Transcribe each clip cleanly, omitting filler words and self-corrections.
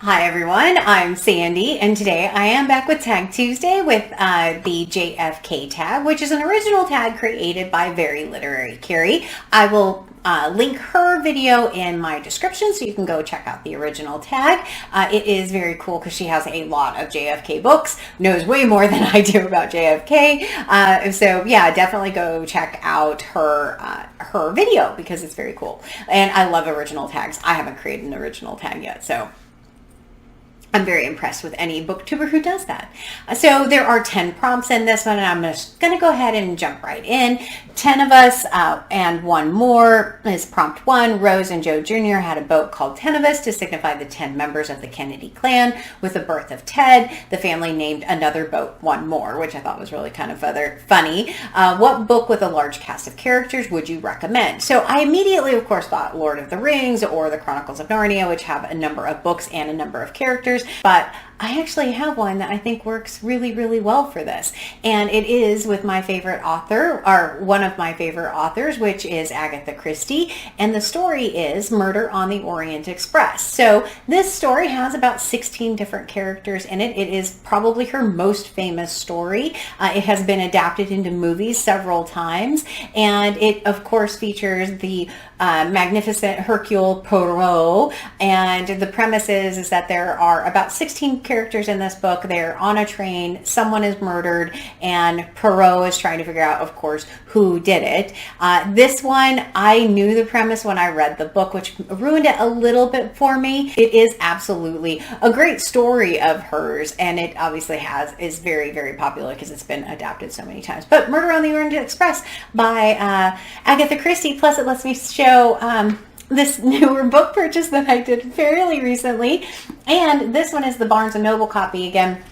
Hi everyone, I'm Sandy, and today I am back with Tag Tuesday with the JFK tag, which is an original tag created by Very Literary Kari. I will link her video in my description so you can go check out the original tag. It is very cool because she has a lot of JFK books, knows way more than I do about JFK. So yeah, definitely go check out her video because it's very cool. And I love original tags. I haven't created an original tag yet, so I'm very impressed with any booktuber who does that. So there are 10 prompts in this one, and I'm just going to go ahead and jump right in. 10 of us and one more is prompt 1. Rose and Joe Jr. had a boat called Tenuvus to signify the 10 members of the Kennedy clan. With the birth of Ted, the family named another boat One More, which I thought was really kind of funny. What book with a large cast of characters would you recommend? So I immediately, of course, thought Lord of the Rings or the Chronicles of Narnia, which have a number of books and a number of characters. But I actually have one that I think works really, really well for this. And it is with my favorite author, or one of my favorite authors, which is Agatha Christie. And the story is Murder on the Orient Express. So this story has about 16 different characters in it. It is probably her most famous story. It has been adapted into movies several times. And it, of course, features the magnificent Hercule Poirot. And the premise is that there are about 16 characters in this book. They're on a train, someone is murdered, and Poirot is trying to figure out, of course, who did it. This one, I knew the premise when I read the book, which ruined it a little bit for me. It is absolutely a great story of hers, and it obviously is very, very popular because it's been adapted so many times. But Murder on the Orient Express by Agatha Christie, plus it lets me show this newer book purchase that I did fairly recently. And this one is the Barnes & Noble copy again,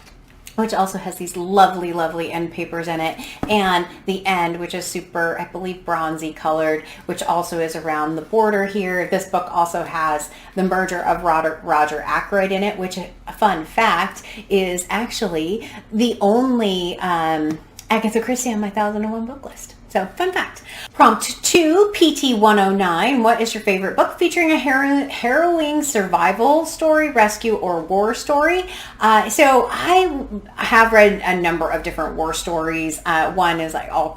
which also has these lovely, lovely end papers in it. And the end, which is super, I believe, bronzy colored, which also is around the border here. This book also has the merger of Roger Ackroyd in it, which, a fun fact, is actually the only Agatha Christie on my 1001 book list. So, fun fact. Prompt 2, PT109. What is your favorite book featuring a harrowing survival story, rescue, or war story? So, I have read a number of different war stories. One is like All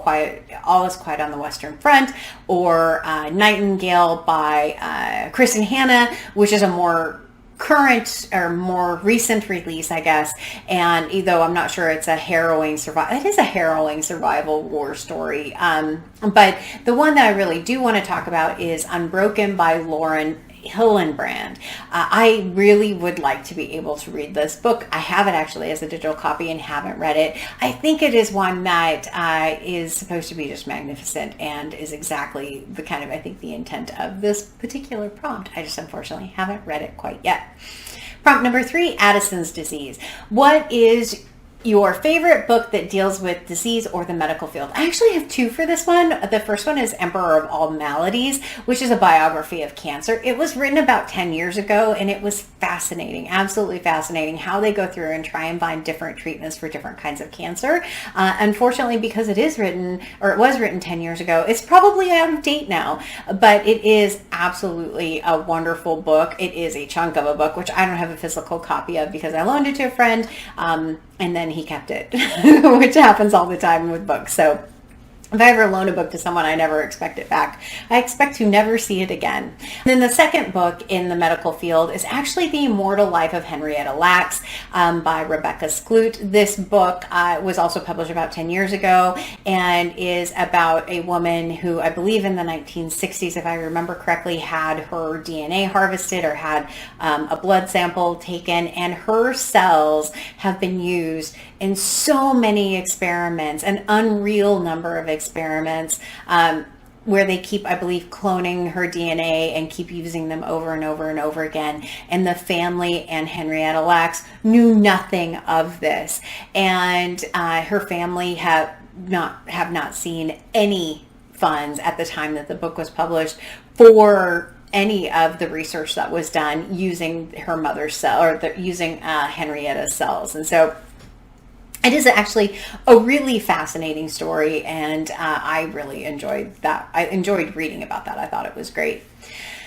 is Quiet on the Western Front, or Nightingale by Kristen Hanna, which is a more current or more recent release, I guess. And though I'm not sure it's a harrowing survival, it is a harrowing survival war story. But the one that I really do want to talk about is Unbroken by Lauren Hillenbrand. I really would like to be able to read this book. I have it actually as a digital copy and haven't read it. I think it is one that is supposed to be just magnificent and is exactly the kind of, I think, the intent of this particular prompt. I just unfortunately haven't read it quite yet. Prompt number 3, Addisons Disease. What is your favorite book that deals with disease or the medical field? I actually have 2 for this one. The first one is Emperor of All Maladies, which is a biography of cancer. It was written about 10 years ago, and it was fascinating, absolutely fascinating, how they go through and try and find different treatments for different kinds of cancer. Unfortunately, because it was written 10 years ago, it's probably out of date now, but it is absolutely a wonderful book. It is a chunk of a book, which I don't have a physical copy of because I loaned it to a friend, and then he kept it, which happens all the time with books. So if I ever loan a book to someone, I never expect it back. I expect to never see it again. And then the second book in the medical field is actually The Immortal Life of Henrietta Lacks by Rebecca Skloot. This book was also published about 10 years ago and is about a woman who, I believe in the 1960s, if I remember correctly, had her DNA harvested or had a blood sample taken, and her cells have been used in so many experiments, an unreal number of experiments, where they keep, I believe, cloning her DNA and keep using them over and over and over again. And the family and Henrietta Lacks knew nothing of this. And her family have not seen any funds at the time that the book was published for any of the research that was done using her mother's cell, or using Henrietta's cells. And so it is actually a really fascinating story, and I really enjoyed that. I enjoyed reading about that. I thought it was great.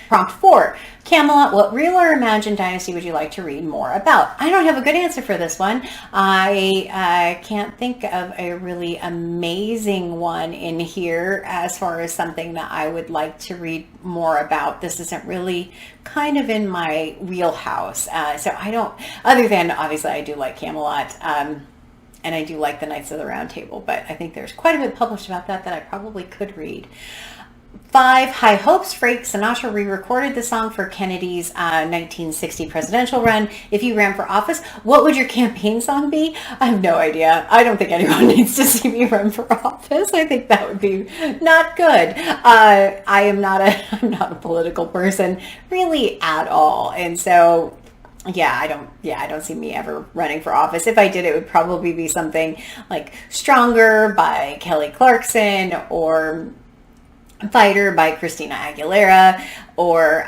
Prompt 4, Camelot, what real or imagined dynasty would you like to read more about? I don't have a good answer for this one. I can't think of a really amazing one in here as far as something that I would like to read more about. This isn't really kind of in my wheelhouse. So I don't, other than obviously I do like Camelot, and I do like the Knights of the Round Table, but I think there's quite a bit published about that I probably could read. 5, High Hopes. Frank Sinatra re-recorded the song for Kennedy's 1960 presidential run. If you ran for office, what would your campaign song be? I have no idea. I don't think anyone needs to see me run for office. I think that would be not good. I'm not a political person really at all. And so I don't see me ever running for office. If I did, it would probably be something like Stronger by Kelly Clarkson, or Fighter by Christina Aguilera, or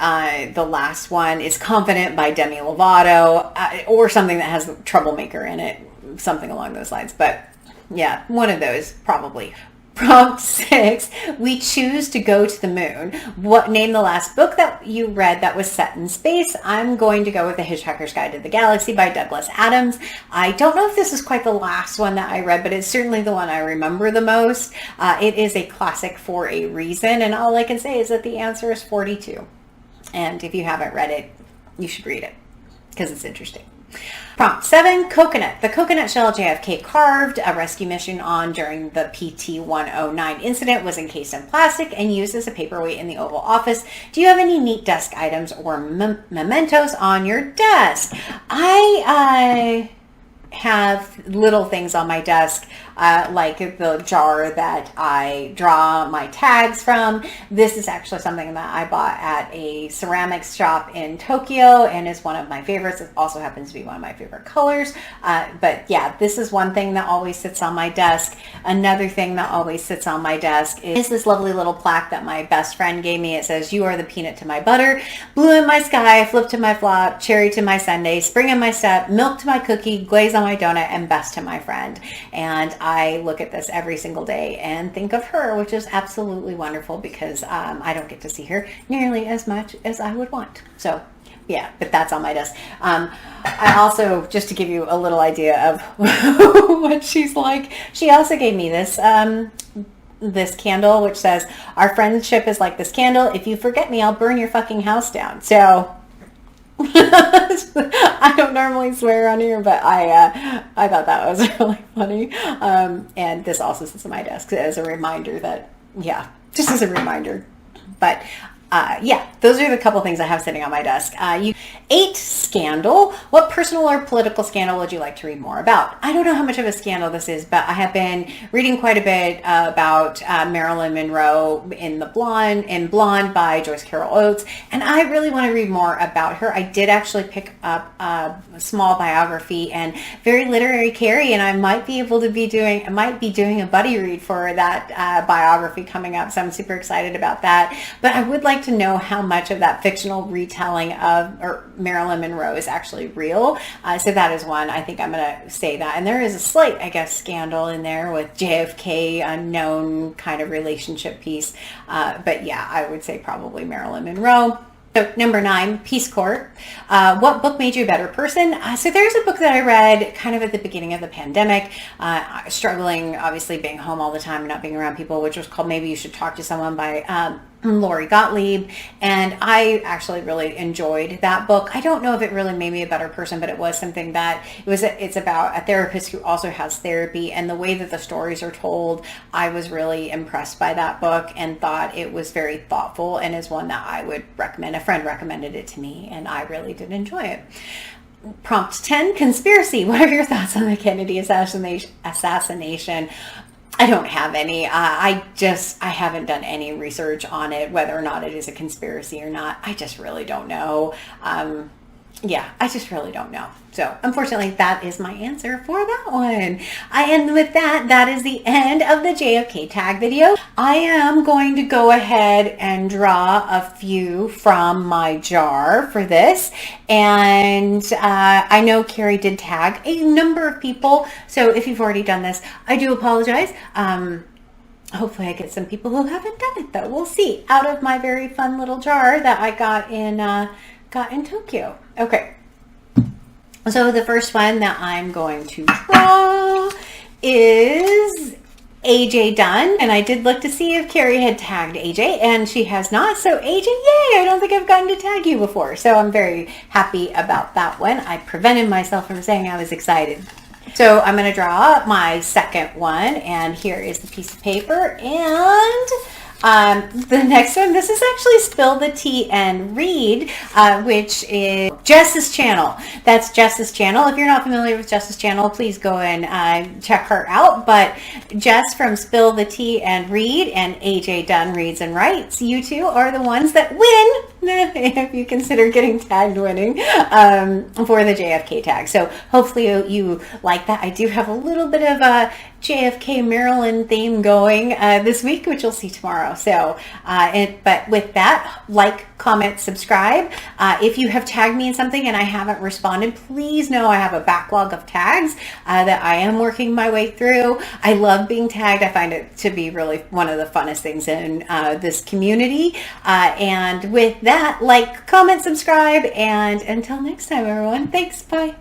the last one is Confident by Demi Lovato, or something that has Troublemaker in it, something along those lines. But yeah, one of those probably. Prompt 6, we choose to go to the moon. Name the last book that you read that was set in space. I'm going to go with The Hitchhiker's Guide to the Galaxy by Douglas Adams. I don't know if this is quite the last one that I read, but it's certainly the one I remember the most. It is a classic for a reason, and all I can say is that the answer is 42. And if you haven't read it, you should read it because it's interesting. Prompt 7, Coconut. The coconut shell JFK carved a rescue mission on during the PT-109 incident was encased in plastic and used as a paperweight in the Oval Office. Do you have any neat desk items or mementos on your desk? I have little things on my desk, like the jar that I draw my tags from. This is actually something that I bought at a ceramics shop in Tokyo and is one of my favorites. It also happens to be one of my favorite colors. But yeah, this is one thing that always sits on my desk. Another thing that always sits on my desk is this lovely little plaque that my best friend gave me. It says, "You are the peanut to my butter, blue in my sky, flip to my flop, cherry to my sundae, spring in my step, milk to my cookie, glaze on my donut, and best to my friend." And I look at this every single day and think of her, which is absolutely wonderful because I don't get to see her nearly as much as I would want. So yeah, but that's on my desk. I also, just to give you a little idea of what she's like, she also gave me this this candle, which says, "Our friendship is like this candle. If you forget me, I'll burn your fucking house down." So I don't normally swear on here, but I thought that was really funny. And this also sits on my desk as a reminder that, just as a reminder. But those are the couple things I have sitting on my desk. 8, Scandal. What personal or political scandal would you like to read more about? I don't know how much of a scandal this is, but I have been reading quite a bit about Marilyn Monroe in Blonde by Joyce Carol Oates, and I really want to read more about her. I did actually pick up a small biography and Very Literary Kari, and I might be doing a buddy read for that biography coming up, so I'm super excited about that. But I would like to know how much of that fictional retelling of Marilyn Monroe is actually real. So that is one. I think I'm going to say that. And there is a slight, I guess, scandal in there with JFK, unknown kind of relationship piece. But yeah, I would say probably Marilyn Monroe. So number 9, Peace Corps. What book made you a better person? So there's a book that I read kind of at the beginning of the pandemic, struggling, obviously being home all the time and not being around people, which was called Maybe You Should Talk to Someone by Lori Gottlieb, and I actually really enjoyed that book. I don't know if it really made me a better person, but it was something that it's about a therapist who also has therapy, and the way that the stories are told, I was really impressed by that book and thought it was very thoughtful and is one that I would recommend. A friend recommended it to me and I really did enjoy it. Prompt 10, Conspiracy. What are your thoughts on the Kennedy assassination? I don't have any. I haven't done any research on it, whether or not it is a conspiracy or not. I just really don't know. I just really don't know. So unfortunately, that is my answer for that one. And with that, that is the end of the JFK tag video. I am going to go ahead and draw a few from my jar for this. And I know Kari did tag a number of people. So if you've already done this, I do apologize. Hopefully I get some people who haven't done it though. We'll see. Out of my very fun little jar that I got in Tokyo. Okay. So the first one that I'm going to draw is AJ Dunn, and I did look to see if Kari had tagged AJ, and she has not. So AJ, yay! I don't think I've gotten to tag you before, so I'm very happy about that one. I prevented myself from saying I was excited. So I'm going to draw my second one, and here is the piece of paper, and the next one, this is actually Spill the Tea and Read, which is Jess's channel. That's Jess's channel. If you're not familiar with Jess's channel, please go and check her out. But Jess from Spill the Tea and Read and AJ Dunn Reads and Writes, you two are the ones that win, if you consider getting tagged winning, for the JFK tag. So hopefully you like that. I do have a little bit of a JFK Maryland theme going this week, which you'll see tomorrow. So, but with that, like, comment, subscribe. If you have tagged me in something and I haven't responded, please know I have a backlog of tags that I am working my way through. I love being tagged. I find it to be really one of the funnest things in this community. And with that, like, comment, subscribe, and until next time, everyone, thanks. Bye.